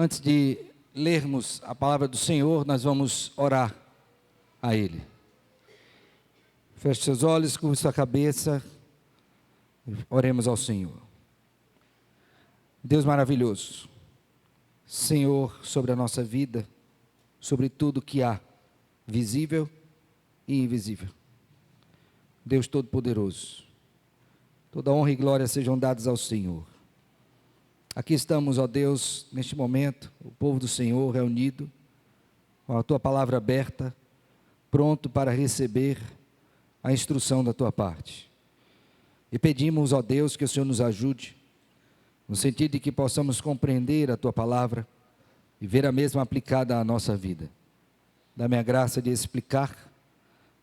Antes de lermos a palavra do Senhor, nós vamos orar a Ele. Feche seus olhos, curve sua cabeça, oremos ao Senhor. Deus maravilhoso, Senhor, sobre a nossa vida, sobre tudo que há, visível e invisível. Deus Todo-Poderoso, toda honra e glória sejam dadas ao Senhor. Aqui estamos, ó Deus, neste momento, o povo do Senhor reunido, com a Tua palavra aberta, pronto para receber a instrução da Tua parte. E pedimos, ó Deus, que o Senhor nos ajude, no sentido de que possamos compreender a Tua palavra e ver a mesma aplicada à nossa vida. Dá-me a graça de explicar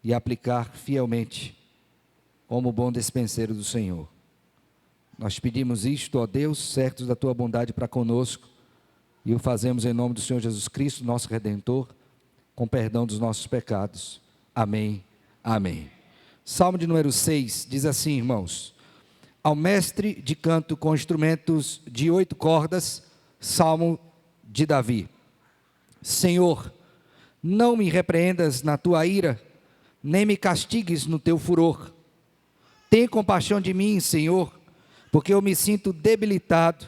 e aplicar fielmente, como bom dispenseiro do Senhor. Nós pedimos isto, ó Deus, certos da Tua bondade para conosco, e o fazemos em nome do Senhor Jesus Cristo, nosso Redentor, com perdão dos nossos pecados. Amém, amém. Salmo de número 6, diz assim, irmãos: ao mestre de canto com instrumentos de 8 cordas, Salmo de Davi. Senhor, não me repreendas na Tua ira, nem me castigues no Teu furor. Tem compaixão de mim, Senhor, porque eu me sinto debilitado.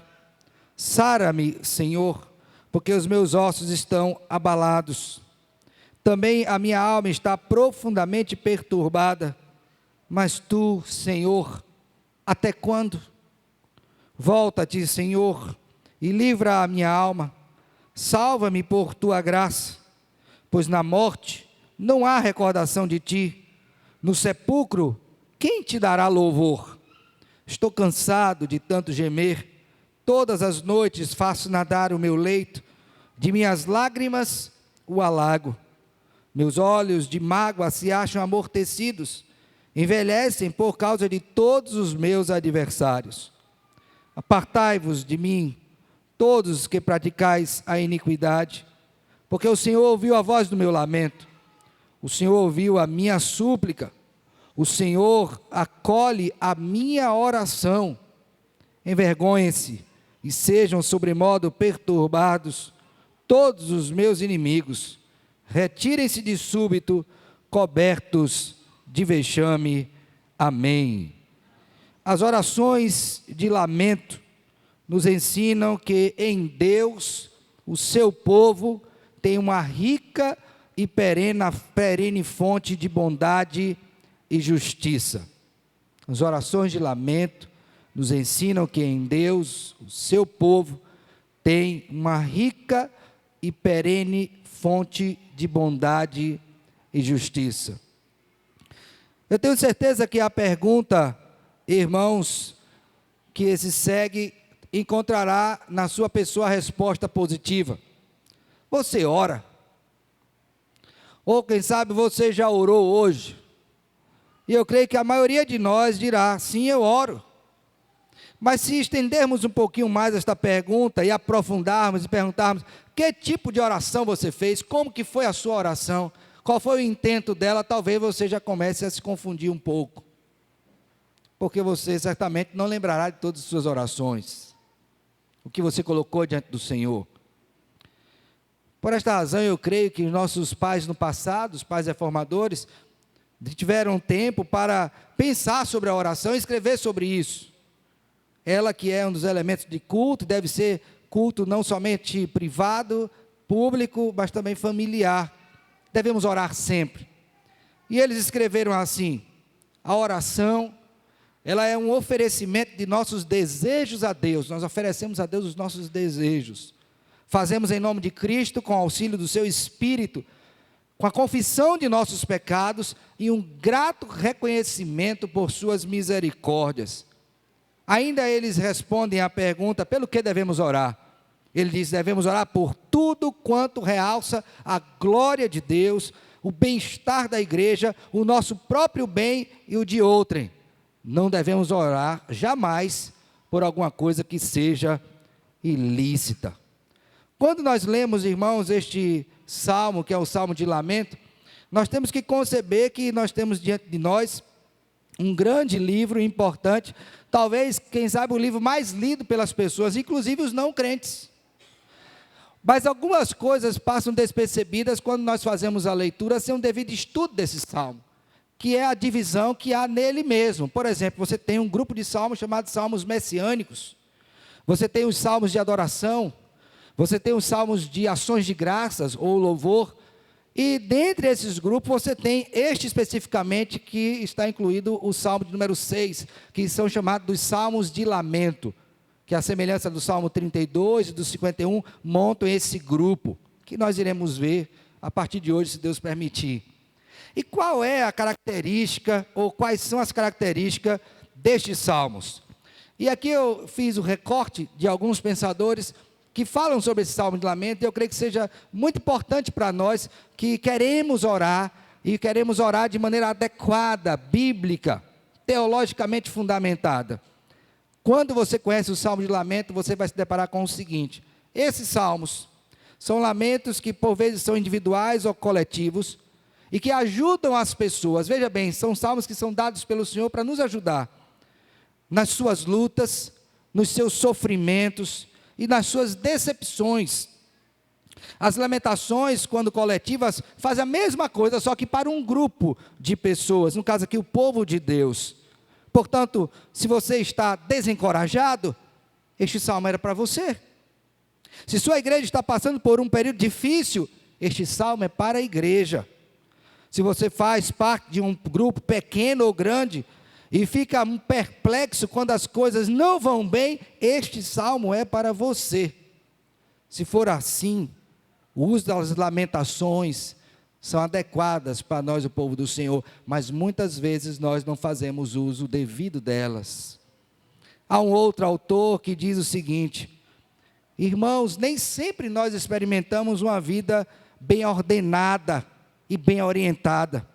Sara-me, Senhor, porque os meus ossos estão abalados. Também a minha alma está profundamente perturbada. Mas Tu, Senhor, até quando? Volta-te, Senhor, e livra a minha alma. Salva-me por Tua graça, pois na morte não há recordação de Ti. No sepulcro, quem Te dará louvor? Estou cansado de tanto gemer, todas as noites faço nadar o meu leito, de minhas lágrimas o alago. Meus olhos de mágoa se acham amortecidos, envelhecem por causa de todos os meus adversários. Apartai-vos de mim, todos os que praticais a iniquidade, porque o Senhor ouviu a voz do meu lamento, o Senhor ouviu a minha súplica. O Senhor acolhe a minha oração. Envergonhem-se e sejam sobremodo perturbados todos os meus inimigos. Retirem-se de súbito, cobertos de vexame. Amém. As orações de lamento nos ensinam que em Deus, o seu povo tem uma rica e perene fonte de bondade e justiça. As orações de lamento nos ensinam que em Deus, o seu povo, tem uma rica e perene fonte de bondade e justiça. Eu tenho certeza que a pergunta, irmãos, que se segue, encontrará na sua pessoa a resposta positiva. Você ora? Ou quem sabe você já orou hoje? E eu creio que a maioria de nós dirá, sim, eu oro. Mas se estendermos um pouquinho mais esta pergunta e aprofundarmos e perguntarmos, que tipo de oração você fez? Como que foi a sua oração? Qual foi o intento dela? Talvez você já comece a se confundir um pouco. Porque você certamente não lembrará de todas as suas orações. O que você colocou diante do Senhor. Por esta razão eu creio que os nossos pais no passado, os pais reformadores, tiveram tempo para pensar sobre a oração e escrever sobre isso. Ela que é um dos elementos de culto, deve ser culto não somente privado, público, mas também familiar. Devemos orar sempre. E eles escreveram assim: a oração, ela é um oferecimento de nossos desejos a Deus. Nós oferecemos a Deus os nossos desejos. Fazemos em nome de Cristo, com auxílio do seu Espírito, com a confissão de nossos pecados e um grato reconhecimento por suas misericórdias. Ainda eles respondem à pergunta, pelo que devemos orar? Ele diz, devemos orar por tudo quanto realça a glória de Deus, o bem-estar da igreja, o nosso próprio bem e o de outrem. Não devemos orar jamais por alguma coisa que seja ilícita. Quando nós lemos, irmãos, este salmo, que é o salmo de lamento, nós temos que conceber que nós temos diante de nós um grande livro importante, talvez, quem sabe, o livro mais lido pelas pessoas, inclusive os não crentes. Mas algumas coisas passam despercebidas quando nós fazemos a leitura sem um devido estudo desse salmo, que é a divisão que há nele mesmo. Por exemplo, você tem um grupo de salmos chamados salmos messiânicos, você tem os salmos de adoração, você tem os salmos de ações de graças ou louvor, e dentre esses grupos você tem este especificamente, que está incluído o salmo de número 6, que são chamados dos salmos de lamento, que a semelhança do salmo 32 e do 51 montam esse grupo, que nós iremos ver a partir de hoje, se Deus permitir. E qual é a característica, ou quais são as características destes salmos? E aqui eu fiz o recorte de alguns pensadores que falam sobre esse salmo de lamento, e eu creio que seja muito importante para nós que queremos orar, e queremos orar de maneira adequada, bíblica, teologicamente fundamentada. Quando você conhece o salmo de lamento, você vai se deparar com o seguinte: esses salmos são lamentos que por vezes são individuais ou coletivos, e que ajudam as pessoas. Veja bem, são salmos que são dados pelo Senhor para nos ajudar nas suas lutas, nos seus sofrimentos e nas suas decepções. As lamentações, quando coletivas, fazem a mesma coisa, só que para um grupo de pessoas, no caso aqui o povo de Deus. Portanto, se você está desencorajado, este salmo era para você. Se sua igreja está passando por um período difícil, este salmo é para a igreja. Se você faz parte de um grupo pequeno ou grande, e fica perplexo quando as coisas não vão bem, este salmo é para você. Se for assim, o uso das lamentações são adequadas para nós, o povo do Senhor, mas muitas vezes nós não fazemos uso devido delas. Há um outro autor que diz o seguinte: irmãos, nem sempre nós experimentamos uma vida bem ordenada e bem orientada.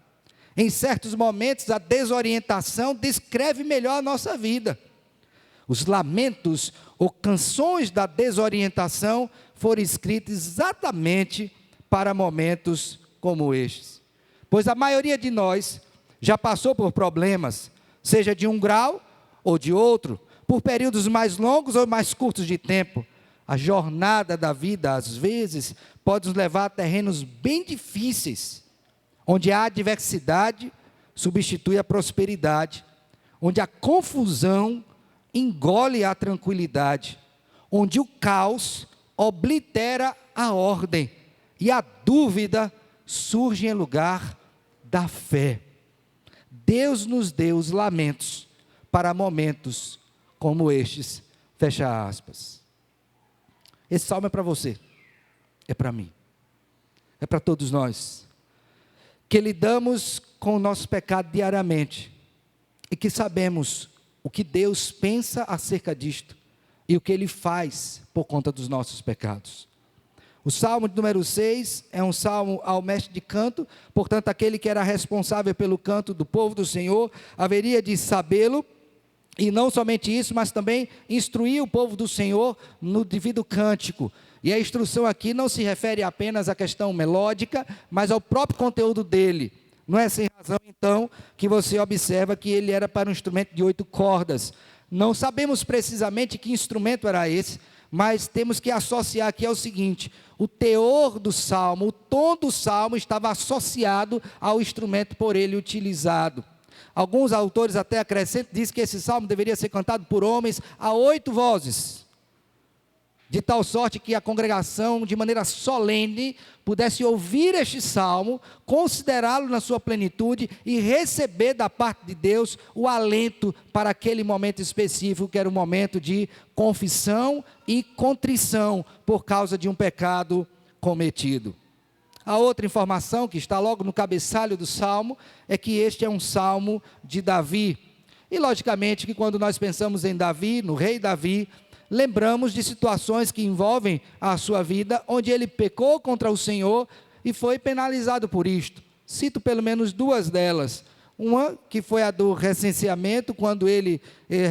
Em certos momentos, a desorientação descreve melhor a nossa vida. Os lamentos ou canções da desorientação foram escritos exatamente para momentos como estes. Pois a maioria de nós já passou por problemas, seja de um grau ou de outro, por períodos mais longos ou mais curtos de tempo. A jornada da vida, às vezes, pode nos levar a terrenos bem difíceis, onde a adversidade substitui a prosperidade, onde a confusão engole a tranquilidade, onde o caos oblitera a ordem e a dúvida surge em lugar da fé. Deus nos deu os lamentos para momentos como estes, fecha aspas. Esse salmo é para você, é para mim, é para todos nós, que lidamos com o nosso pecado diariamente, e que sabemos o que Deus pensa acerca disto, e o que Ele faz por conta dos nossos pecados. O salmo de número 6 é um salmo ao mestre de canto, portanto aquele que era responsável pelo canto do povo do Senhor, haveria de sabê-lo, e não somente isso, mas também instruir o povo do Senhor no devido cântico. E a instrução aqui não se refere apenas à questão melódica, mas ao próprio conteúdo dele. Não é sem razão, então, que você observa que ele era para um instrumento de 8 cordas. Não sabemos precisamente que instrumento era esse, mas temos que associar aqui ao seguinte: o teor do salmo, o tom do salmo estava associado ao instrumento por ele utilizado. Alguns autores até acrescentam, dizem que esse salmo deveria ser cantado por homens a 8 vozes, de tal sorte que a congregação, de maneira solene, pudesse ouvir este salmo, considerá-lo na sua plenitude e receber da parte de Deus o alento para aquele momento específico, que era um momento de confissão e contrição por causa de um pecado cometido. A outra informação que está logo no cabeçalho do salmo é que este é um salmo de Davi. E logicamente que quando nós pensamos em Davi, no rei Davi, lembramos de situações que envolvem a sua vida, onde ele pecou contra o Senhor e foi penalizado por isto. Cito pelo menos 2 delas. Uma que foi a do recenseamento, quando ele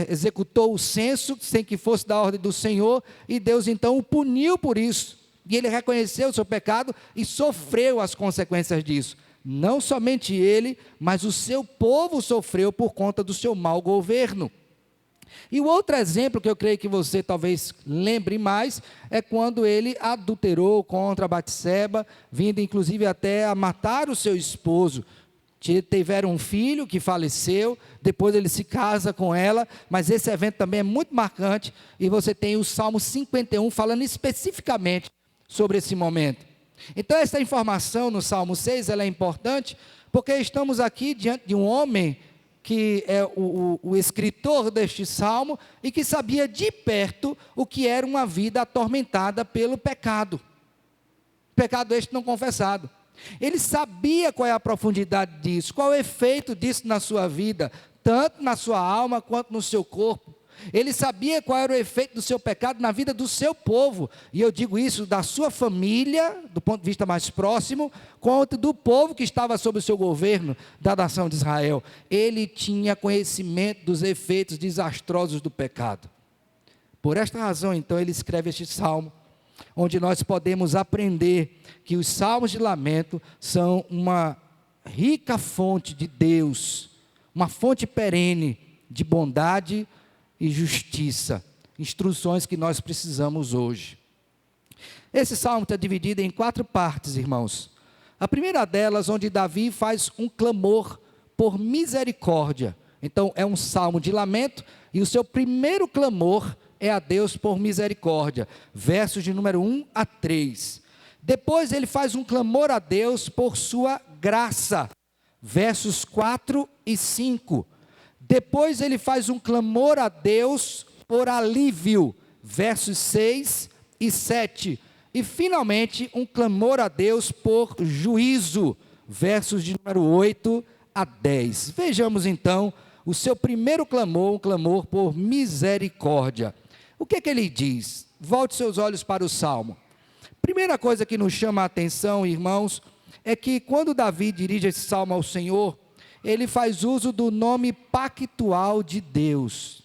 executou o censo, sem que fosse da ordem do Senhor, e Deus então o puniu por isso. E ele reconheceu o seu pecado e sofreu as consequências disso. Não somente ele, mas o seu povo sofreu por conta do seu mau governo. E o outro exemplo que eu creio que você talvez lembre mais é quando ele adulterou contra Batseba, vindo inclusive até a matar o seu esposo. Tiveram um filho que faleceu, depois ele se casa com ela, mas esse evento também é muito marcante, e você tem o Salmo 51 falando especificamente sobre esse momento. Então essa informação no Salmo 6, ela é importante, porque estamos aqui diante de um homem que é o escritor deste salmo, e que sabia de perto o que era uma vida atormentada pelo pecado este não confessado. Ele sabia qual é a profundidade disso, qual é o efeito disso na sua vida, tanto na sua alma quanto no seu corpo. Ele sabia qual era o efeito do seu pecado na vida do seu povo, e eu digo isso da sua família, do ponto de vista mais próximo, quanto do povo que estava sob o seu governo, da nação de Israel. Ele tinha conhecimento dos efeitos desastrosos do pecado. Por esta razão, então, ele escreve este salmo, onde nós podemos aprender que os salmos de lamento são uma rica fonte de Deus, uma fonte perene de bondade e justiça, instruções que nós precisamos hoje. Esse salmo está dividido em 4 partes, irmãos. A primeira delas, onde Davi faz um clamor por misericórdia. Então, é um salmo de lamento, e o seu primeiro clamor é a Deus por misericórdia, versos de número 1 a 3. Depois ele faz um clamor a Deus por sua graça, versos 4 e 5. Depois ele faz um clamor a Deus por alívio, versos 6 e 7. E finalmente um clamor a Deus por juízo, versos de número 8 a 10. Vejamos então o seu primeiro clamor, um clamor por misericórdia. O que é que ele diz? Volte seus olhos para o Salmo. Primeira coisa que nos chama a atenção, irmãos, é que quando Davi dirige esse Salmo ao Senhor, ele faz uso do nome pactual de Deus.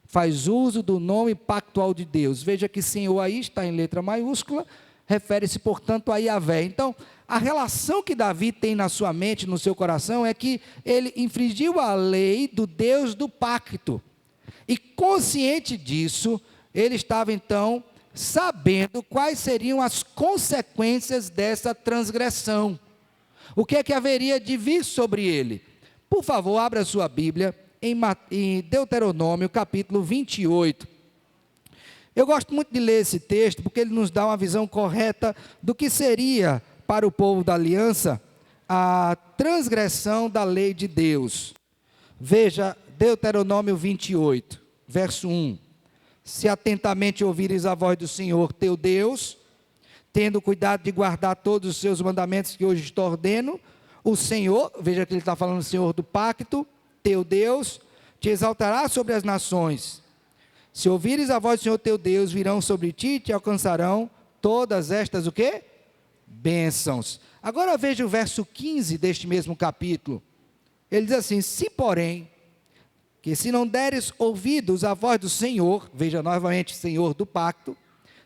Faz uso do nome pactual de Deus. Veja que Senhor aí está em letra maiúscula, refere-se, portanto, a Yahvé. Então, a relação que Davi tem na sua mente, no seu coração, é que ele infringiu a lei do Deus do pacto. E consciente disso, ele estava então sabendo quais seriam as consequências dessa transgressão. O que é que haveria de vir sobre ele? Por favor, abra sua Bíblia em Deuteronômio, capítulo 28. Eu gosto muito de ler esse texto, porque ele nos dá uma visão correta do que seria para o povo da aliança a transgressão da lei de Deus. Veja, Deuteronômio 28, verso 1. Se atentamente ouvires a voz do Senhor teu Deus, tendo cuidado de guardar todos os seus mandamentos que hoje te ordeno, o Senhor, veja que ele está falando do Senhor do pacto, teu Deus, te exaltará sobre as nações. Se ouvires a voz do Senhor teu Deus, virão sobre ti e te alcançarão todas estas, o quê? Bênçãos. Agora veja o verso 15 deste mesmo capítulo. Ele diz assim: se porém, que se não deres ouvidos à voz do Senhor, veja novamente, Senhor do pacto,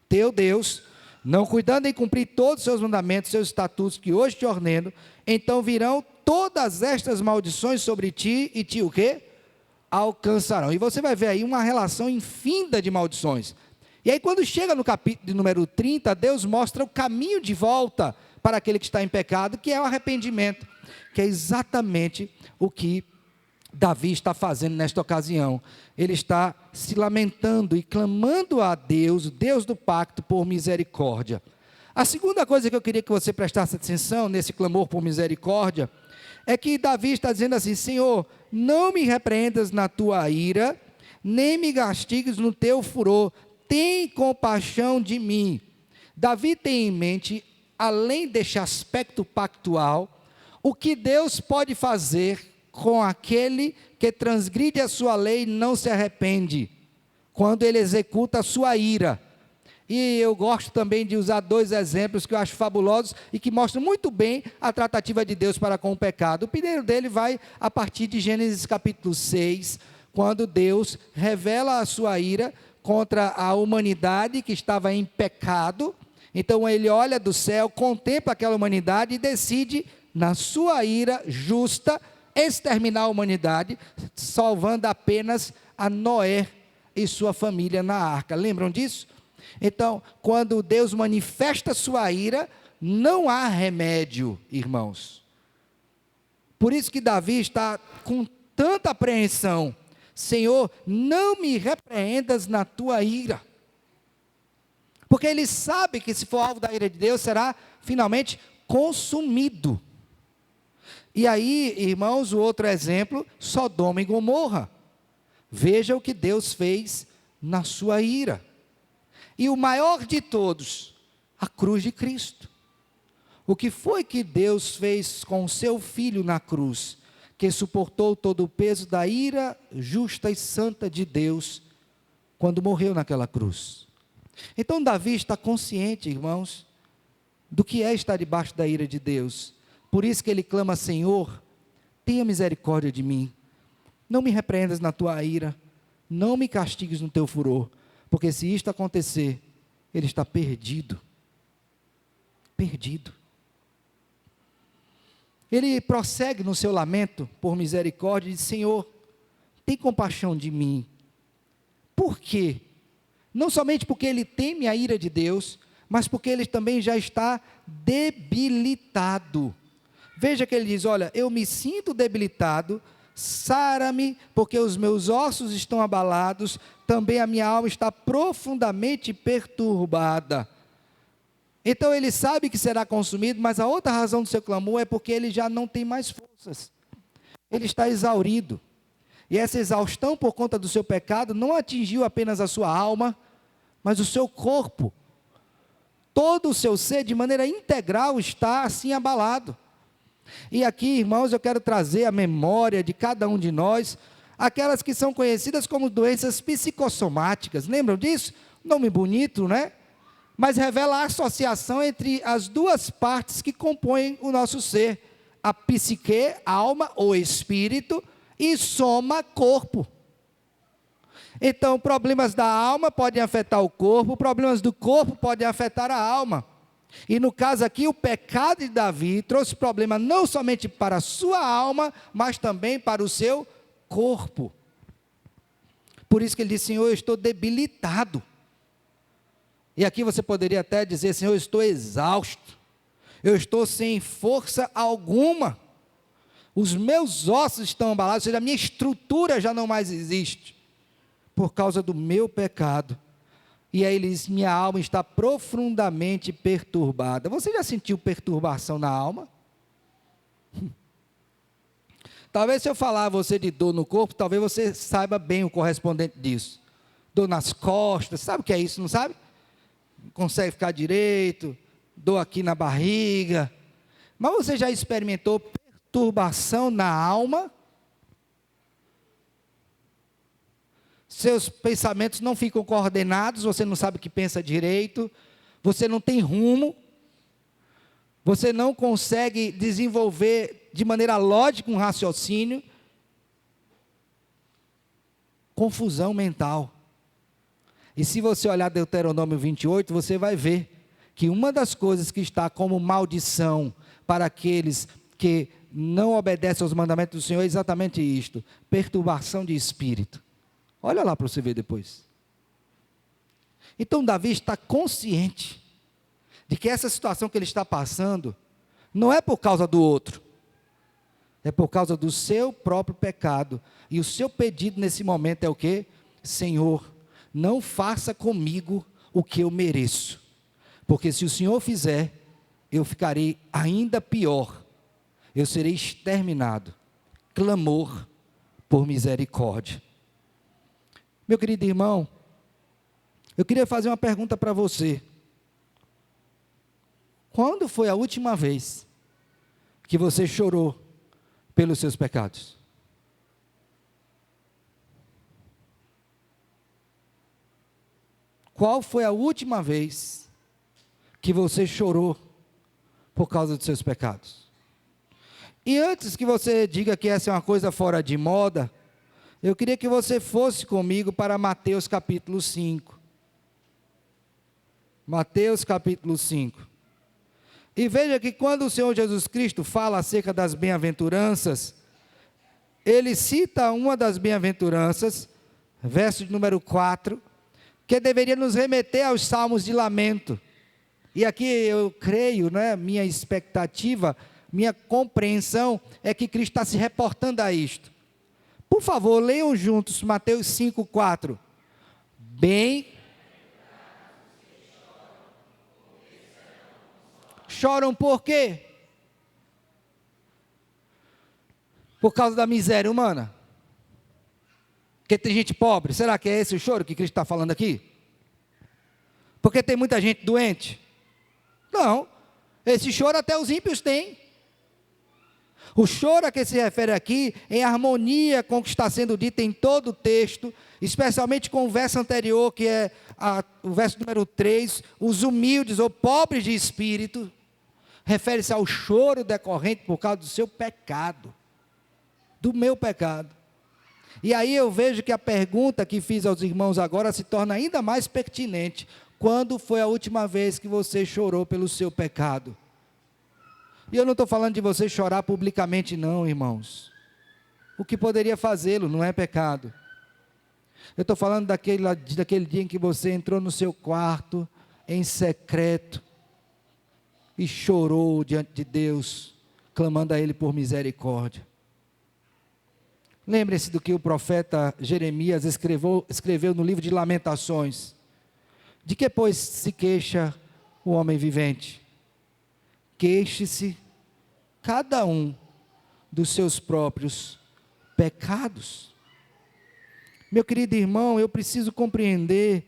teu Deus, não cuidando em cumprir todos os seus mandamentos, seus estatutos que hoje te ordeno, então virão todas estas maldições sobre ti e te o quê? Alcançarão. E você vai ver aí uma relação infinda de maldições. E aí quando chega no capítulo de número 30, Deus mostra o caminho de volta para aquele que está em pecado, que é o arrependimento, que é exatamente o que Davi está fazendo nesta ocasião. Ele está se lamentando e clamando a Deus, Deus do pacto, por misericórdia. A segunda coisa que eu queria que você prestasse atenção nesse clamor por misericórdia, é que Davi está dizendo assim: Senhor, não me repreendas na tua ira, nem me castigues no teu furor, tem compaixão de mim. Davi tem em mente, além deste aspecto pactual, o que Deus pode fazer com aquele que transgride a sua lei e não se arrepende, quando ele executa a sua ira. E eu gosto também de usar 2 exemplos que eu acho fabulosos e que mostram muito bem a tratativa de Deus para com o pecado. O primeiro dele vai a partir de Gênesis capítulo 6, quando Deus revela a sua ira contra a humanidade que estava em pecado. Então ele olha do céu, contempla aquela humanidade e decide, na sua ira justa, exterminar a humanidade, salvando apenas a Noé e sua família na arca. Lembram disso? Então, quando Deus manifesta sua ira, não há remédio, irmãos. Por isso que Davi está com tanta apreensão. Senhor, não me repreendas na tua ira. Porque ele sabe que se for alvo da ira de Deus, será finalmente consumido. E aí, irmãos, o outro exemplo, Sodoma e Gomorra. Veja o que Deus fez na sua ira. E o maior de todos, a cruz de Cristo. O que foi que Deus fez com o seu Filho na cruz, que suportou todo o peso da ira justa e santa de Deus, quando morreu naquela cruz? Então Davi está consciente, irmãos, do que é estar debaixo da ira de Deus. Por isso que ele clama: Senhor, tenha misericórdia de mim, não me repreendas na tua ira, não me castigues no teu furor, porque se isto acontecer, ele está perdido. Perdido. Ele prossegue no seu lamento por misericórdia e diz: Senhor, tem compaixão de mim. Por quê? Não somente porque ele teme a ira de Deus, mas porque ele também já está debilitado. Veja que ele diz: olha, eu me sinto debilitado, sara-me, porque os meus ossos estão abalados, também a minha alma está profundamente perturbada. Então ele sabe que será consumido, mas a outra razão do seu clamor é porque ele já não tem mais forças. Ele está exaurido. E essa exaustão por conta do seu pecado não atingiu apenas a sua alma, mas o seu corpo. Todo o seu ser, de maneira integral, está assim abalado. E aqui, irmãos, eu quero trazer a memória de cada um de nós, aquelas que são conhecidas como doenças psicossomáticas. Lembram disso? Nome bonito, né? Mas revela a associação entre as duas partes que compõem o nosso ser: a psique, alma ou espírito, e soma, corpo. Então, problemas da alma podem afetar o corpo, problemas do corpo podem afetar a alma. E no caso aqui, o pecado de Davi trouxe problema não somente para a sua alma, mas também para o seu corpo. Por isso que ele diz: Senhor, eu estou debilitado. E aqui você poderia até dizer: Senhor, eu estou exausto, eu estou sem força alguma, os meus ossos estão abalados, ou seja, a minha estrutura já não mais existe, por causa do meu pecado. E aí ele diz: minha alma está profundamente perturbada. Você já sentiu perturbação na alma? Talvez se eu falar a você de dor no corpo, talvez você saiba bem o correspondente disso. Dor nas costas, sabe o que é isso, não sabe? Não consegue ficar direito, dor aqui na barriga. Mas você já experimentou perturbação na alma? Seus pensamentos não ficam coordenados, você não sabe o que pensa direito, você não tem rumo, você não consegue desenvolver de maneira lógica um raciocínio, confusão mental. E se você olhar Deuteronômio 28, você vai ver que uma das coisas que está como maldição para aqueles que não obedecem aos mandamentos do Senhor é exatamente isto: perturbação de espírito. Olha lá para você ver depois. Então Davi está consciente de que essa situação que ele está passando não é por causa do outro, é por causa do seu próprio pecado. E o seu pedido nesse momento é o quê? Senhor, não faça comigo o que eu mereço, porque se o Senhor fizer, eu ficarei ainda pior, eu serei exterminado. Clamor por misericórdia. Meu querido irmão, eu queria fazer uma pergunta para você. Quando foi a última vez que você chorou pelos seus pecados? Qual foi a última vez que você chorou por causa dos seus pecados? E antes que você diga que essa é uma coisa fora de moda, eu queria que você fosse comigo para Mateus capítulo 5. Mateus capítulo 5. E veja que quando o Senhor Jesus Cristo fala acerca das bem-aventuranças, ele cita uma das bem-aventuranças, verso de número 4, que deveria nos remeter aos salmos de lamento. E aqui eu creio, né, minha expectativa, minha compreensão é que Cristo está se reportando a isto. Por favor, leiam juntos Mateus 5,4. Bem, choram por quê? Por causa da miséria humana. Porque tem gente pobre. Será que é esse o choro que Cristo está falando aqui? Porque tem muita gente doente? Não. Esse choro até os ímpios têm. O choro a que se refere aqui, em harmonia com o que está sendo dito em todo o texto, especialmente com o verso anterior, que é o verso número 3, os humildes ou pobres de espírito, refere-se ao choro decorrente por causa do seu pecado, do meu pecado. E aí eu vejo que a pergunta que fiz aos irmãos agora se torna ainda mais pertinente. Quando foi a última vez que você chorou pelo seu pecado? E eu não estou falando de você chorar publicamente não, irmãos. O que poderia fazê-lo não é pecado. Eu estou falando daquele dia em que você entrou no seu quarto, em secreto, e chorou diante de Deus, clamando a Ele por misericórdia. Lembre-se do que o profeta Jeremias escreveu no livro de Lamentações. De que, pois, se queixa o homem vivente? Queixe-se cada um dos seus próprios pecados. Meu querido irmão, eu preciso compreender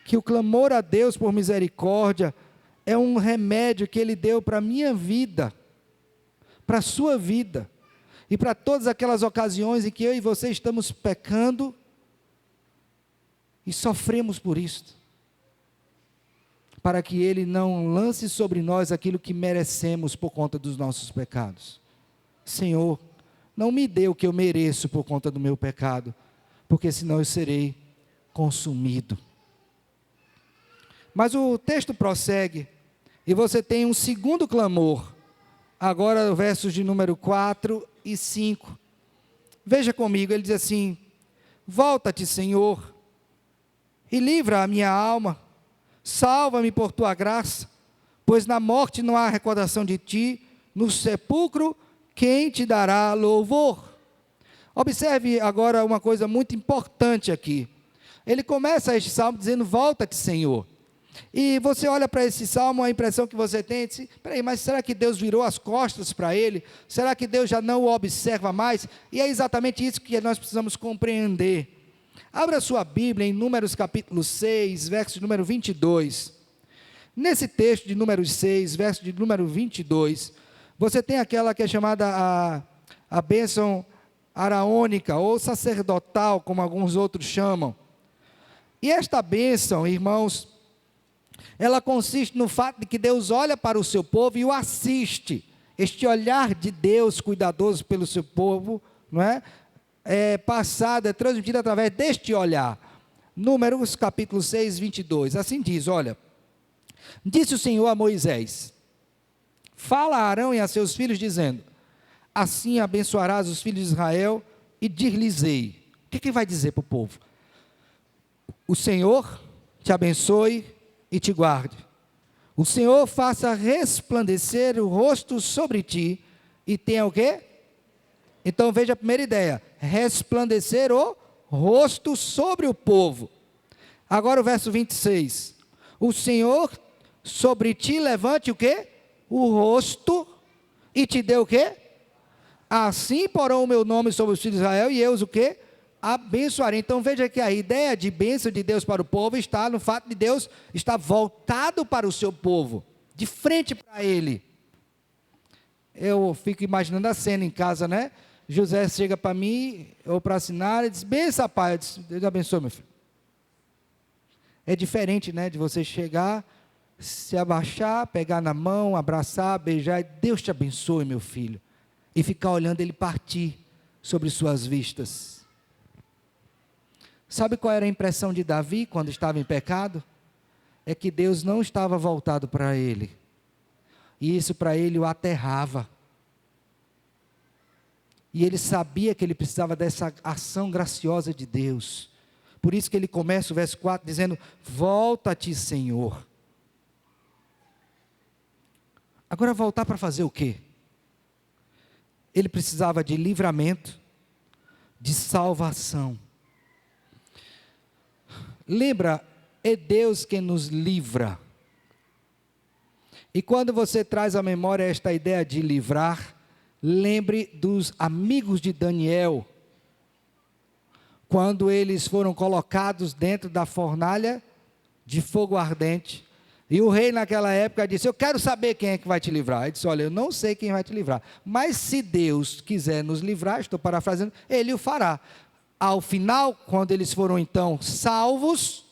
que o clamor a Deus por misericórdia é um remédio que Ele deu para a minha vida, para a sua vida, e para todas aquelas ocasiões em que eu e você estamos pecando e sofremos por isso, para que Ele não lance sobre nós aquilo que merecemos por conta dos nossos pecados. Senhor, não me dê o que eu mereço por conta do meu pecado, porque senão eu serei consumido. Mas o texto prossegue, e você tem um segundo clamor, agora versos de número 4 e 5. Veja comigo, ele diz assim: volta-te, Senhor, e livra a minha alma, salva-me por tua graça, pois na morte não há recordação de ti, no sepulcro quem te dará louvor? Observe agora uma coisa muito importante aqui. Ele começa este salmo dizendo: volta-te, Senhor. E você olha para esse salmo, a impressão que você tem é: peraí, mas será que Deus virou as costas para ele? Será que Deus já não o observa mais? E é exatamente isso que nós precisamos compreender. Abra sua Bíblia em Números capítulo 6, verso número 22. Nesse texto de Números 6, verso de número 22, você tem aquela que é chamada a bênção araônica, ou sacerdotal, como alguns outros chamam. E esta bênção, irmãos, ela consiste no fato de que Deus olha para o seu povo e o assiste. Este olhar de Deus cuidadoso pelo seu povo, não é? É passado, é transmitido através deste olhar. Números capítulo 6, 22, assim diz: olha, disse o Senhor a Moisés: fala a Arão e a seus filhos, dizendo: assim abençoarás os filhos de Israel, e dir-lhes-ei. O que vai dizer para o povo? O Senhor te abençoe e te guarde. O Senhor faça resplandecer o rosto sobre ti, e tenha o quê? Então veja a primeira ideia: resplandecer o rosto sobre o povo. Agora o verso 26. O Senhor sobre ti levante o quê? O rosto, e te dê o quê? Assim porão o meu nome sobre os filhos de Israel, e eu os o quê? Abençoarei. Então veja que a ideia de bênção de Deus para o povo está no fato de Deus estar voltado para o seu povo, de frente para ele. Eu fico imaginando a cena em casa, né? José chega para mim, ou para assinar, e diz: benção, pai. Eu disse: Deus abençoe, meu filho. É diferente, né, de você chegar, se abaixar, pegar na mão, abraçar, beijar, e Deus te abençoe, meu filho, e ficar olhando ele partir sobre suas vistas. Sabe qual era a impressão de Davi quando estava em pecado? É que Deus não estava voltado para ele, e isso para ele o aterrava. E ele sabia que ele precisava dessa ação graciosa de Deus. Por isso que ele começa o verso 4 dizendo: volta-te, Senhor. Agora voltar para fazer o quê? Ele precisava de livramento, de salvação. Lembra, é Deus quem nos livra. E quando você traz à memória esta ideia de livrar, lembre dos amigos de Daniel, quando eles foram colocados dentro da fornalha de fogo ardente, e o rei naquela época disse: eu quero saber quem é que vai te livrar. Ele disse: olha, eu não sei quem vai te livrar, mas se Deus quiser nos livrar, estou parafraseando, Ele o fará. Ao final, quando eles foram então salvos,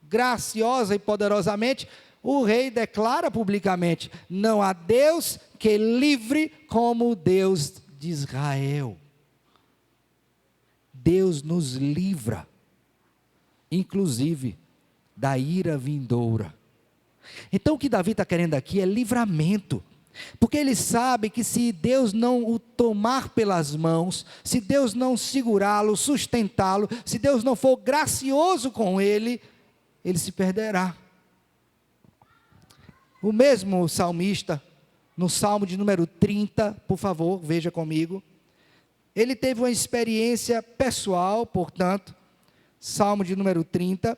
graciosa e poderosamente, o rei declara publicamente: não há Deus que livre como o Deus de Israel. Deus nos livra, inclusive, da ira vindoura. Então o que Davi está querendo aqui é livramento, porque ele sabe que se Deus não o tomar pelas mãos, se Deus não segurá-lo, sustentá-lo, se Deus não for gracioso com ele, ele se perderá. O mesmo salmista, no Salmo de número 30, por favor, veja comigo, ele teve uma experiência pessoal, portanto, Salmo de número 30,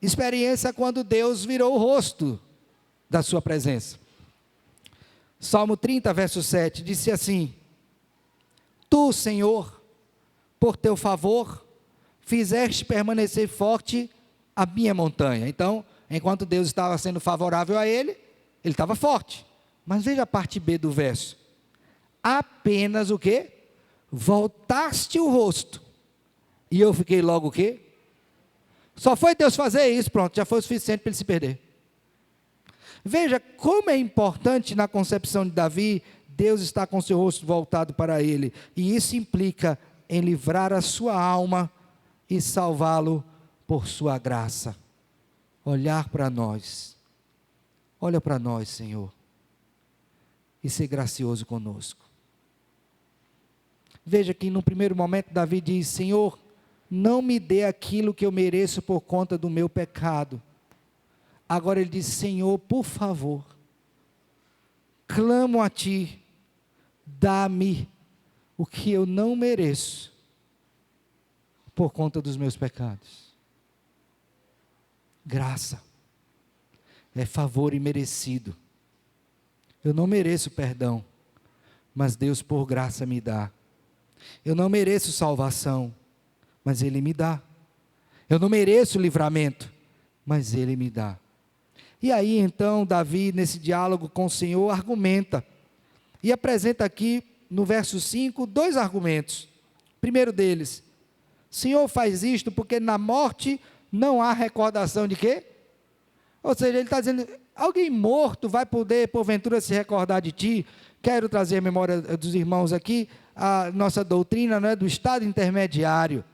experiência quando Deus virou o rosto da sua presença. Salmo 30, verso 7, disse assim: Tu, Senhor, por teu favor, fizeste permanecer forte a minha montanha. Então, enquanto Deus estava sendo favorável a ele, ele estava forte. Mas veja a parte B do verso. Apenas o quê? Voltaste o rosto. E eu fiquei logo o quê? Só foi Deus fazer isso, pronto, já foi o suficiente para ele se perder. Veja como é importante na concepção de Davi, Deus está com seu rosto voltado para ele. E isso implica em livrar a sua alma e salvá-lo por sua graça. Olhar para nós. Olha para nós, Senhor. E ser gracioso conosco. Veja que no primeiro momento Davi diz: Senhor, não me dê aquilo que eu mereço por conta do meu pecado. Agora ele diz: Senhor, por favor, clamo a Ti, dá-me o que eu não mereço por conta dos meus pecados. Graça é favor imerecido. Eu não mereço perdão, mas Deus por graça me dá. Eu não mereço salvação, mas Ele me dá. Eu não mereço livramento, mas Ele me dá. E aí então Davi, nesse diálogo com o Senhor, argumenta, e apresenta aqui no verso 5, 2 argumentos. Primeiro deles: Senhor, faz isto porque na morte não há recordação de quê? Ou seja, ele está dizendo: alguém morto vai poder porventura se recordar de ti? Quero trazer a memória dos irmãos aqui, a nossa doutrina, não é, do estado intermediário.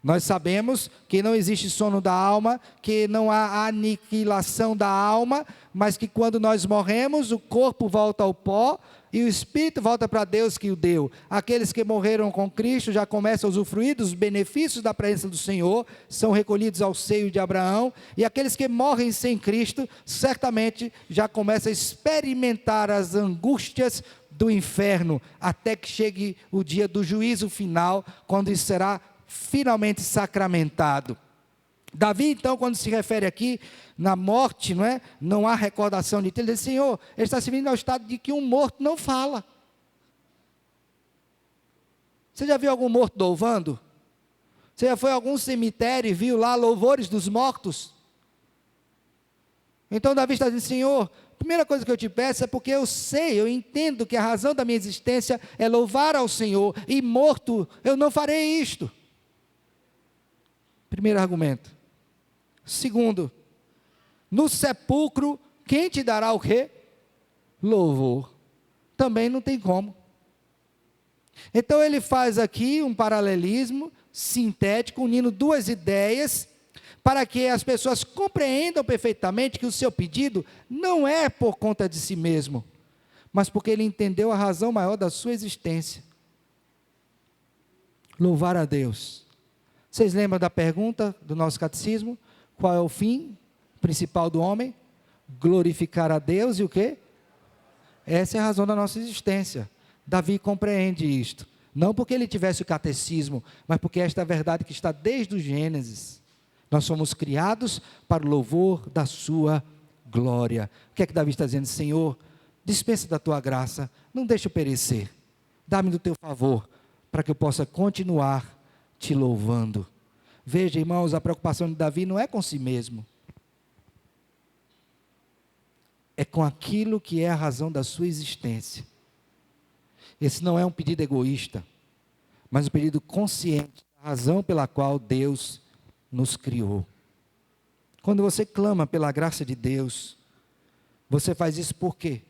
Nós sabemos que não existe sono da alma, que não há aniquilação da alma, mas que quando nós morremos, o corpo volta ao pó e o espírito volta para Deus que o deu. Aqueles que morreram com Cristo já começam a usufruir dos benefícios da presença do Senhor, são recolhidos ao seio de Abraão, e aqueles que morrem sem Cristo, certamente já começam a experimentar as angústias do inferno, até que chegue o dia do juízo final, quando isso será finalmente sacramentado. Davi, então, quando se refere aqui na morte, não é? Não há recordação de ti. Ele diz: Senhor, ele está se referindo ao estado de que um morto não fala. Você já viu algum morto louvando? Você já foi a algum cemitério e viu lá louvores dos mortos? Então Davi está dizendo: Senhor, a primeira coisa que eu te peço é porque eu sei, eu entendo que a razão da minha existência é louvar ao Senhor, e morto eu não farei isto. Primeiro argumento. Segundo, no sepulcro, quem te dará o quê? Louvor. Também não tem como. Então ele faz aqui um paralelismo sintético, unindo duas ideias, para que as pessoas compreendam perfeitamente que o seu pedido não é por conta de si mesmo, mas porque ele entendeu a razão maior da sua existência. Louvar a Deus. Vocês lembram da pergunta do nosso catecismo? Qual é o fim principal do homem? Glorificar a Deus e o quê? Essa é a razão da nossa existência. Davi compreende isto. Não porque ele tivesse o catecismo, mas porque esta é a verdade que está desde o Gênesis. Nós somos criados para o louvor da sua glória. O que é que Davi está dizendo? Senhor, dispensa da tua graça, não deixe eu perecer. Dá-me do teu favor, para que eu possa continuar te louvando. Veja, irmãos, a preocupação de Davi não é com si mesmo. É com aquilo que é a razão da sua existência. Esse não é um pedido egoísta, mas um pedido consciente, a razão pela qual Deus nos criou. Quando você clama pela graça de Deus, você faz isso por quê?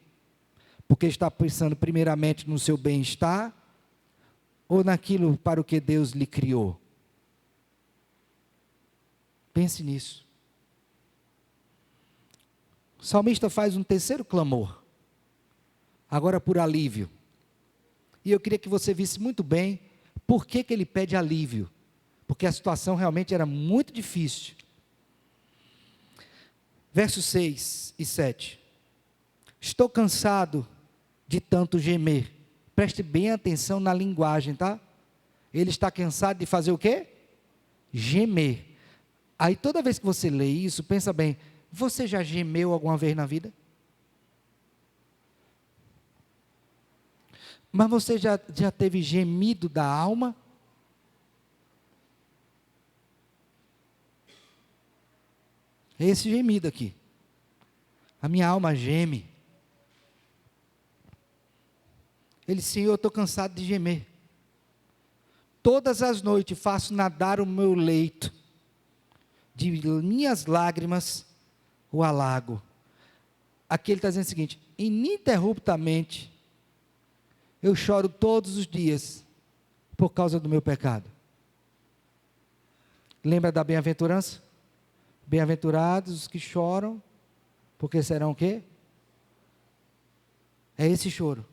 Porque está pensando primeiramente no seu bem-estar ou naquilo para o que Deus lhe criou? Pense nisso. O salmista faz um terceiro clamor, agora por alívio. E eu queria que você visse muito bem por que ele pede alívio. Porque a situação realmente era muito difícil. Versos 6 e 7. Estou cansado de tanto gemer. Preste bem atenção na linguagem, tá? Ele está cansado de fazer o quê? Gemer. Aí toda vez que você lê isso, pensa bem, você já gemeu alguma vez na vida? Mas você já teve gemido da alma? É esse gemido aqui. A minha alma geme. Ele, Senhor, eu estou cansado de gemer. Todas as noites faço nadar o meu leito. De minhas lágrimas o alago. Aqui ele está dizendo o seguinte: ininterruptamente eu choro todos os dias por causa do meu pecado. Lembra da bem-aventurança? Bem-aventurados os que choram, porque serão o quê? É esse choro.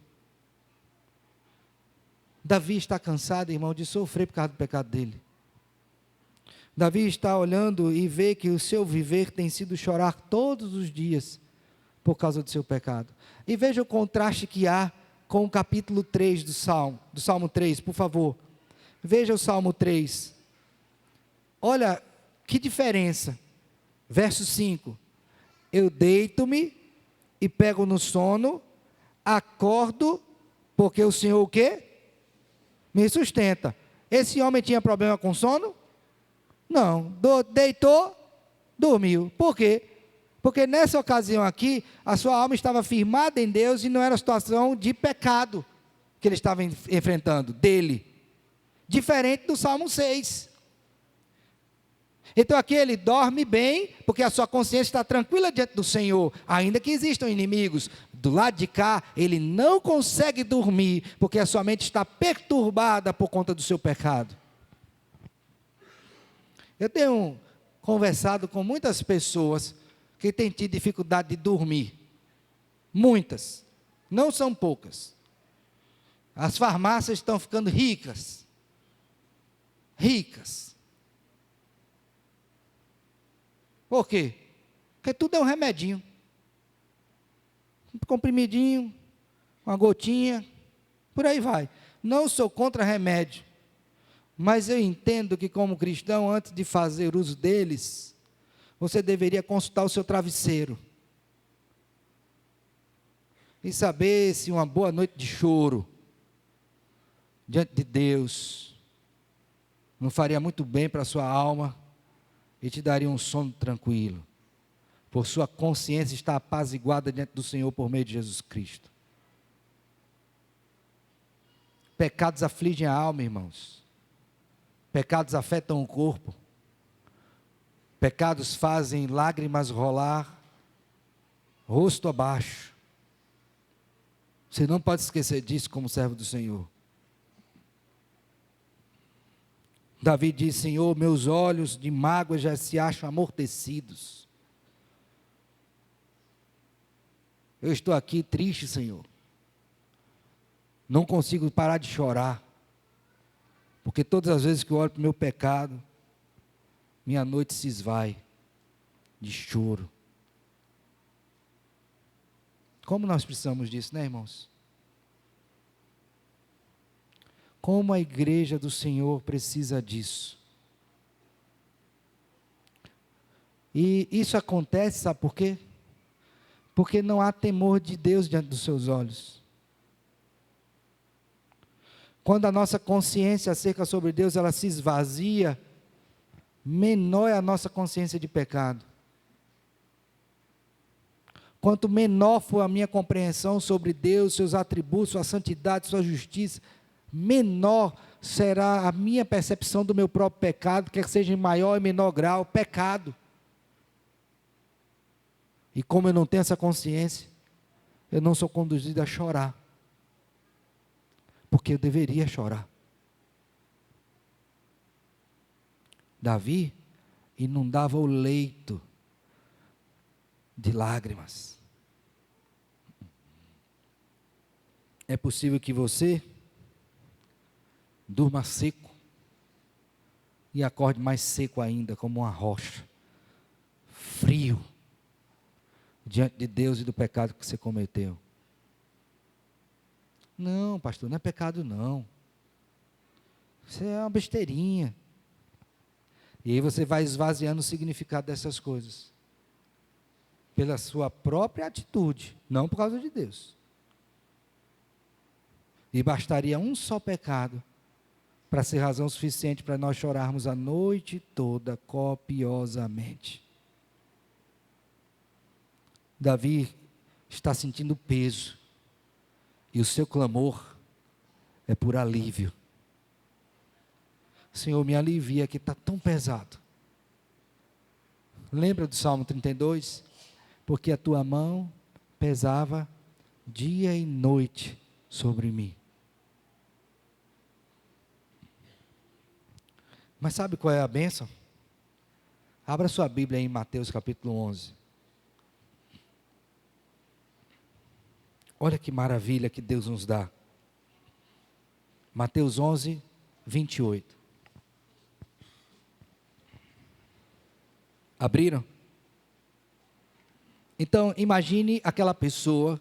Davi está cansado, irmão, de sofrer por causa do pecado dele. Davi está olhando e vê que o seu viver tem sido chorar todos os dias por causa do seu pecado. E veja o contraste que há com o capítulo 3 do Salmo 3, por favor. Veja o Salmo 3. Olha que diferença. Verso 5. Eu deito-me e pego no sono, acordo, porque o Senhor o quê? Me sustenta. Esse homem tinha problema com sono? Não. Deitou, dormiu. Por quê? Porque nessa ocasião aqui, a sua alma estava firmada em Deus e não era situação de pecado que ele estava enfrentando, dele. Diferente do Salmo 6. Então aqui ele dorme bem, porque a sua consciência está tranquila diante do Senhor, ainda que existam inimigos. Do lado de cá, ele não consegue dormir, porque a sua mente está perturbada por conta do seu pecado. Eu tenho conversado com muitas pessoas que têm tido dificuldade de dormir. Muitas, não são poucas. As farmácias estão ficando ricas. Ricas. Por quê? Porque tudo é um remedinho. Um comprimidinho, uma gotinha, por aí vai. Não sou contra remédio, mas eu entendo que como cristão, antes de fazer uso deles, você deveria consultar o seu travesseiro. E saber se uma boa noite de choro, diante de Deus, não faria muito bem para a sua alma, e te daria um sono tranquilo, por sua consciência está apaziguada diante do Senhor por meio de Jesus Cristo. Pecados afligem a alma, irmãos. Pecados afetam o corpo. Pecados fazem lágrimas rolar, rosto abaixo. Você não pode esquecer disso como servo do Senhor. Davi diz: Senhor, meus olhos de mágoa já se acham amortecidos. Eu estou aqui triste, Senhor. Não consigo parar de chorar. Porque todas as vezes que eu olho para o meu pecado, minha noite se esvai de choro. Como nós precisamos disso, né, irmãos? Como a igreja do Senhor precisa disso. E isso acontece, sabe por quê? Porque não há temor de Deus diante dos seus olhos. Quando a nossa consciência acerca sobre Deus, ela se esvazia, menor é a nossa consciência de pecado. Quanto menor for a minha compreensão sobre Deus, seus atributos, sua santidade, sua justiça, menor será a minha percepção do meu próprio pecado, quer seja em maior e menor grau, pecado. E como eu não tenho essa consciência, eu não sou conduzido a chorar, porque eu deveria chorar. Davi inundava o leito de lágrimas. É possível que você durma seco e acorde mais seco ainda, como uma rocha, frio, diante de Deus e do pecado que você cometeu. Não, pastor, não é pecado não. Isso é uma besteirinha. E aí você vai esvaziando o significado dessas coisas. Pela sua própria atitude, não por causa de Deus. E bastaria um só pecado para ser razão suficiente para nós chorarmos a noite toda copiosamente. Davi está sentindo peso, e o seu clamor é por alívio. Senhor, me alivia que está tão pesado. Lembra do Salmo 32? Porque a tua mão pesava dia e noite sobre mim. Mas sabe qual é a bênção? Abra sua Bíblia aí em Mateus capítulo 11. Olha que maravilha que Deus nos dá. Mateus 11, 28. Abriram? Então, imagine aquela pessoa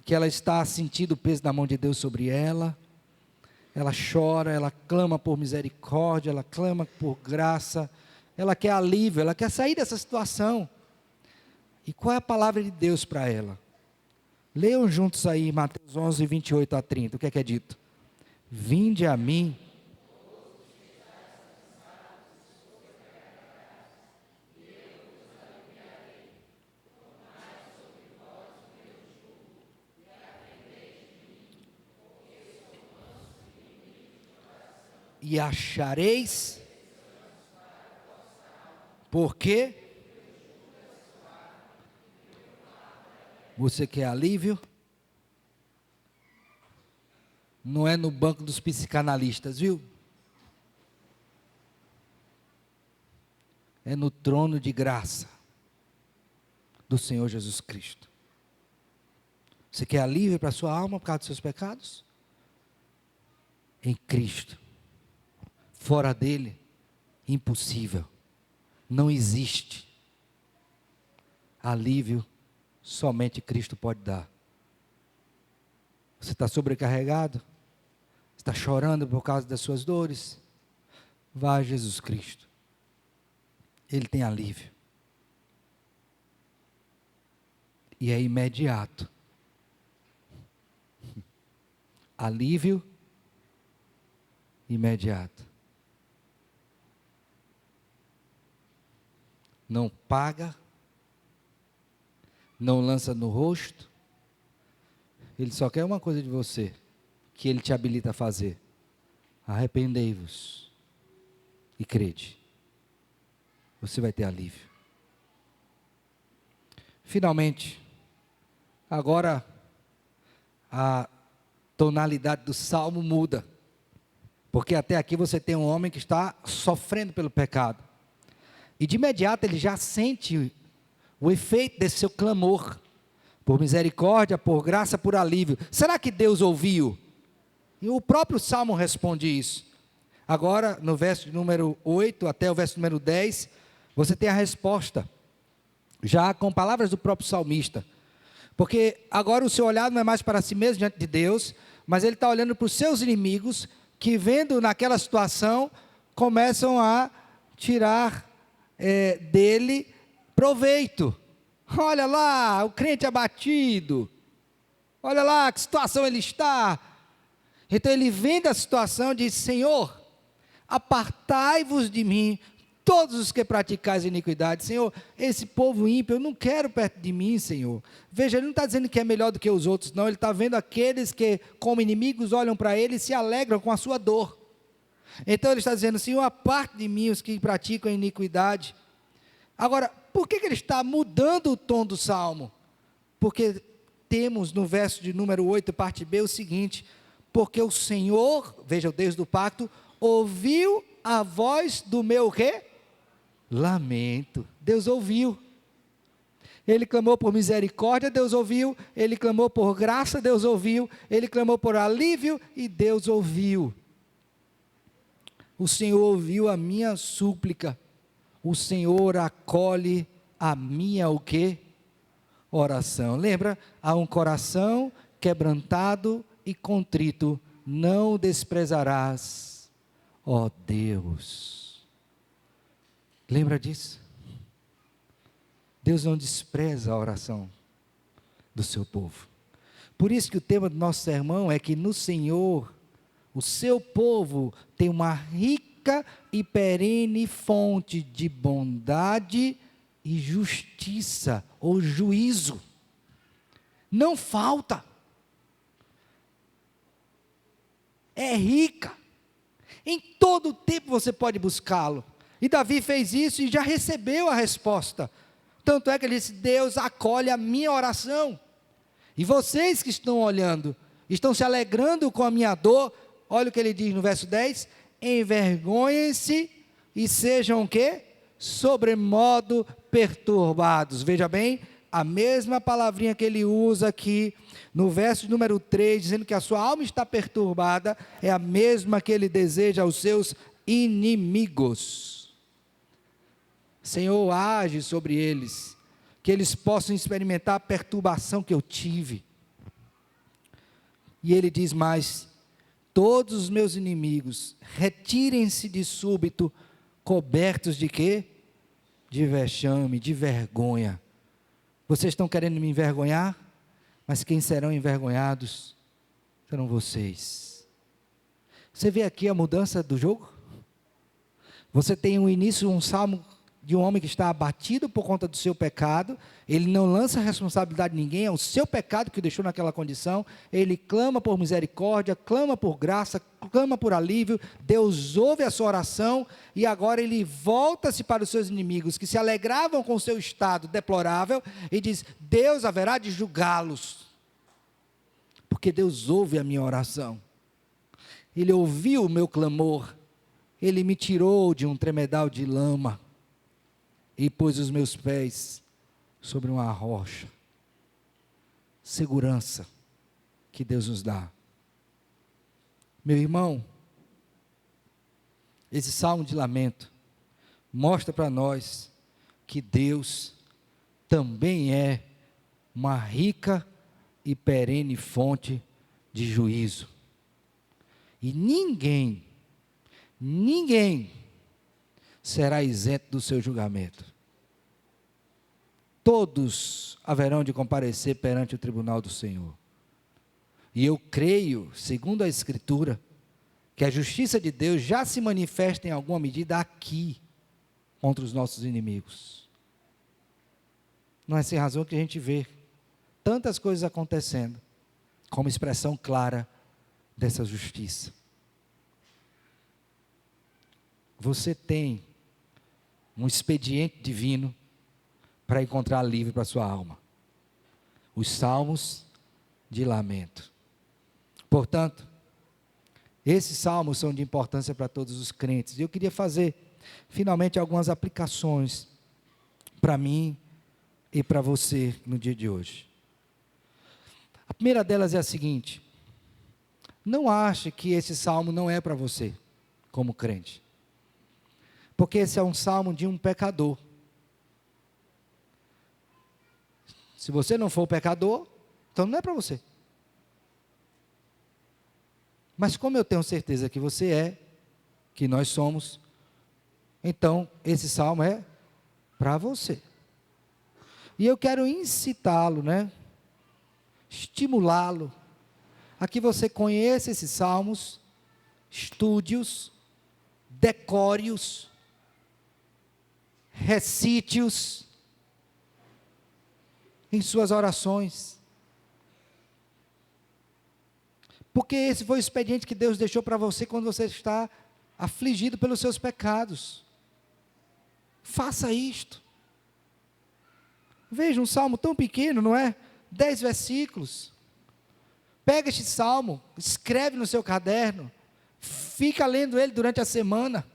que ela está sentindo o peso da mão de Deus sobre ela. Ela chora, ela clama por misericórdia, ela clama por graça, ela quer alívio, ela quer sair dessa situação. E qual é a palavra de Deus para ela? Leiam juntos aí Mateus 11, 28 a 30, o que é dito? Vinde a mim. E achareis, porque você quer alívio? Não é no banco dos psicanalistas, viu? É no trono de graça do Senhor Jesus Cristo. Você quer alívio para a sua alma por causa dos seus pecados? Em Cristo. Fora dele, impossível. Não existe. Alívio somente Cristo pode dar. Você está sobrecarregado? Está chorando por causa das suas dores? Vá a Jesus Cristo. Ele tem alívio. E é imediato. Alívio imediato. Não paga, não lança no rosto. Ele só quer uma coisa de você, que ele te habilita a fazer: arrependei-vos e crede. Você vai ter alívio. Finalmente, agora a tonalidade do salmo muda, porque até aqui você tem um homem que está sofrendo pelo pecado. E de imediato ele já sente o efeito desse seu clamor, por misericórdia, por graça, por alívio. Será que Deus ouviu? E o próprio Salmo responde isso. Agora, no verso número 8 até o verso número 10, você tem a resposta, já com palavras do próprio salmista. Porque agora o seu olhar não é mais para si mesmo diante de Deus, mas ele está olhando para os seus inimigos, que vendo naquela situação, começam a tirar dele proveito. Olha lá, o crente abatido, olha lá que situação ele está. Então ele vem da situação e diz: Senhor, apartai-vos de mim, todos os que praticais iniquidade. Senhor, esse povo ímpio, eu não quero perto de mim, Senhor. Veja, ele não está dizendo que é melhor do que os outros, não. Ele está vendo aqueles que, como inimigos, olham para ele e se alegram com a sua dor. Então ele está dizendo: Senhor, aparte de mim os que praticam iniquidade. Agora, por que ele está mudando o tom do salmo? Porque temos no verso de número 8, parte B, o seguinte: porque o Senhor, veja, o Deus do pacto, ouviu a voz do meu quê? Lamento. Deus ouviu. Ele clamou por misericórdia, Deus ouviu. Ele clamou por graça, Deus ouviu. Ele clamou por alívio e Deus ouviu. O Senhor ouviu a minha súplica. O Senhor acolhe a minha o quê? Oração. Lembra? Há um coração quebrantado e contrito, não desprezarás, ó Deus. Lembra disso? Deus não despreza a oração do seu povo. Por isso que o tema do nosso sermão é que no Senhor, o seu povo tem uma rica e perene fonte de bondade e justiça, ou juízo. Não falta. É rica. Em todo o tempo você pode buscá-lo. E Davi fez isso e já recebeu a resposta. Tanto é que ele disse: Deus acolhe a minha oração. E vocês que estão olhando, estão se alegrando com a minha dor. Olha o que ele diz no verso 10: envergonhem-se e sejam o quê? Sobremodo perturbados. Veja bem, a mesma palavrinha que ele usa aqui no verso número 3, dizendo que a sua alma está perturbada, é a mesma que ele deseja aos seus inimigos. Senhor, age sobre eles, que eles possam experimentar a perturbação que eu tive. E ele diz mais: todos os meus inimigos, retirem-se de súbito, cobertos de quê? De vexame, de vergonha. Vocês estão querendo me envergonhar? Mas quem serão envergonhados serão vocês. Você vê aqui a mudança do jogo? Você tem um início, um salmo de um homem que está abatido por conta do seu pecado. Ele não lança a responsabilidade de ninguém, é o seu pecado que o deixou naquela condição. Ele clama por misericórdia, clama por graça, clama por alívio. Deus ouve a sua oração e agora ele volta-se para os seus inimigos, que se alegravam com o seu estado deplorável, e diz: Deus haverá de julgá-los, porque Deus ouve a minha oração. Ele ouviu o meu clamor, ele me tirou de um tremedal de lama e pôs os meus pés sobre uma rocha. Segurança que Deus nos dá. Meu irmão, esse salmo de lamento mostra para nós que Deus também é uma rica e perene fonte de juízo. E ninguém será isento do seu julgamento. Todos haverão de comparecer perante o tribunal do Senhor. E eu creio, segundo a Escritura, que a justiça de Deus já se manifesta em alguma medida aqui, contra os nossos inimigos. Não é sem razão que a gente vê tantas coisas acontecendo, como expressão clara dessa justiça. Você tem um expediente divino para encontrar alívio para a sua alma. Os salmos de lamento. Portanto, esses salmos são de importância para todos os crentes. E eu queria fazer, finalmente, algumas aplicações para mim e para você no dia de hoje. A primeira delas é a seguinte: não ache que esse salmo não é para você. como crente. Porque esse é um salmo de um pecador. Se você não for pecador, então não é para você. Mas como eu tenho certeza que você é, que nós somos, então esse salmo é para você. E eu quero incitá-lo, estimulá-lo, a que você conheça esses salmos, estude-os, decore-os, recite-os em suas orações. Porque esse foi o expediente que Deus deixou para você quando você está afligido pelos seus pecados. Faça isto. Veja, um salmo tão pequeno, não é? 10 versículos. Pega este salmo, escreve no seu caderno, fica lendo ele durante a semana.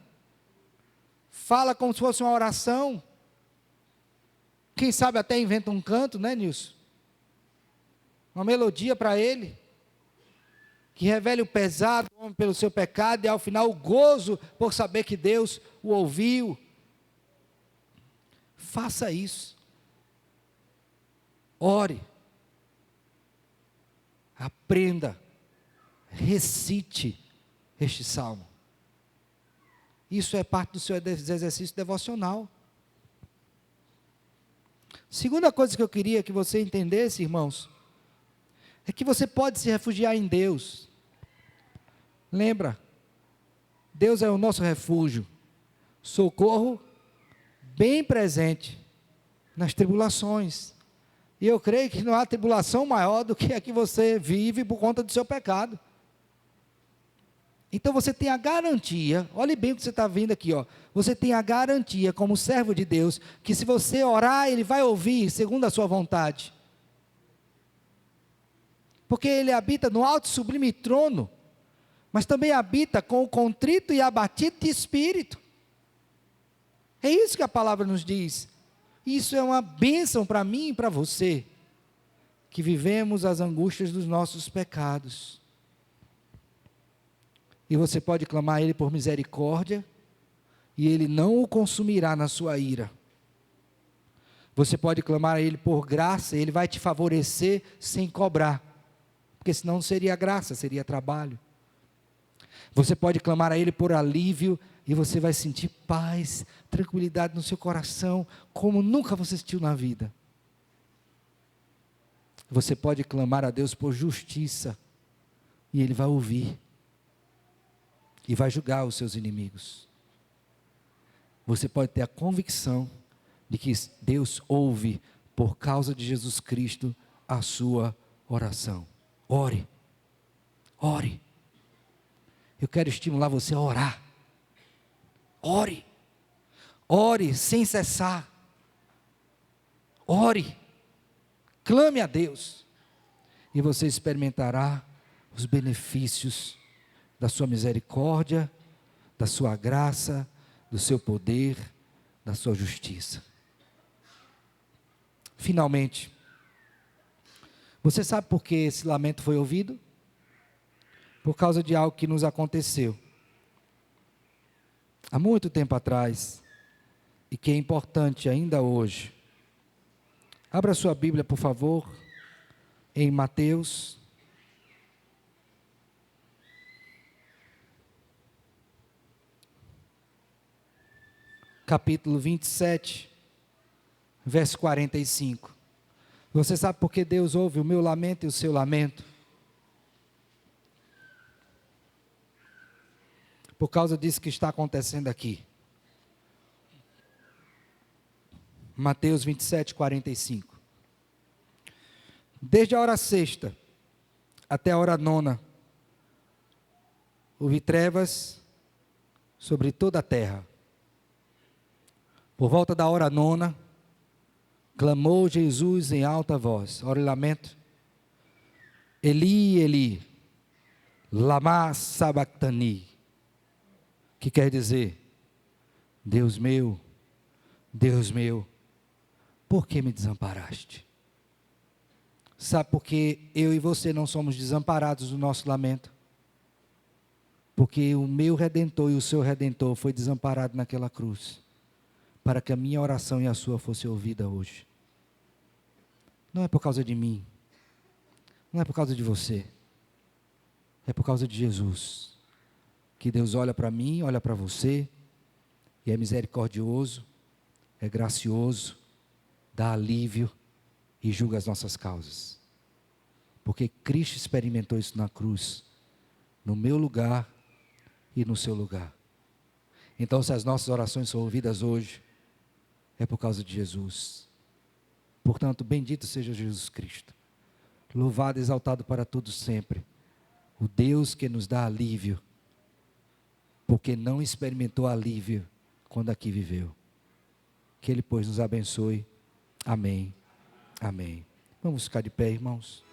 Fala como se fosse uma oração. Quem sabe até inventa um canto, Nilson? Uma melodia para ele, que revele o pesado do homem pelo seu pecado, e ao final o gozo por saber que Deus o ouviu. Faça isso. Ore. Aprenda. Recite este salmo. Isso é parte do seu exercício devocional. Segunda coisa que eu queria que você entendesse, irmãos, é que você pode se refugiar em Deus. Lembra? Deus é o nosso refúgio, socorro bem presente nas tribulações. E eu creio que não há tribulação maior do que a que você vive por conta do seu pecado. Então você tem a garantia, olhe bem o que você está vendo aqui, você tem a garantia como servo de Deus, que se você orar, Ele vai ouvir segundo a sua vontade. Porque Ele habita no alto e sublime trono, mas também habita com o contrito e abatido de espírito. É isso que a palavra nos diz. Isso é uma bênção para mim e para você, que vivemos as angústias dos nossos pecados. E você pode clamar a Ele por misericórdia, e Ele não o consumirá na sua ira. Você pode clamar a Ele por graça, e Ele vai te favorecer sem cobrar, porque senão não seria graça, seria trabalho. Você pode clamar a Ele por alívio, e você vai sentir paz, tranquilidade no seu coração, como nunca você sentiu na vida. Você pode clamar a Deus por justiça, e Ele vai ouvir, e vai julgar os seus inimigos. Você pode ter a convicção de que Deus ouve, por causa de Jesus Cristo, a sua oração. Ore, ore. Eu quero estimular você a orar. Ore, ore sem cessar. Ore, clame a Deus, e você experimentará os benefícios da sua misericórdia, da sua graça, do seu poder, da sua justiça. Finalmente, você sabe por que esse lamento foi ouvido? Por causa de algo que nos aconteceu há muito tempo atrás, e que é importante ainda hoje. Abra sua Bíblia, por favor, em Mateus, capítulo 27, verso 45. Você sabe por que Deus ouve o meu lamento e o seu lamento? Por causa disso que está acontecendo aqui. Mateus 27, 45. Desde a hora sexta até a hora nona, houve trevas sobre toda a terra. Por volta da hora nona, clamou Jesus em alta voz. Ora, lamento. Eli, Eli, lama sabachthani. Que quer dizer, Deus meu, por que me desamparaste? Sabe por que eu e você não somos desamparados do nosso lamento? Porque o meu Redentor e o seu Redentor foi desamparado naquela cruz, para que a minha oração e a sua fosse ouvida hoje. Não é por causa de mim, não é por causa de você, é por causa de Jesus. Que Deus olha para mim, olha para você, e é misericordioso, é gracioso, dá alívio e julga as nossas causas. Porque Cristo experimentou isso na cruz, no meu lugar e no seu lugar. Então, se as nossas orações são ouvidas hoje, é por causa de Jesus. Portanto, bendito seja Jesus Cristo. Louvado e exaltado para todos sempre. O Deus que nos dá alívio, porque não experimentou alívio quando aqui viveu. Que Ele, pois, nos abençoe. Amém. Amém. Vamos ficar de pé, irmãos.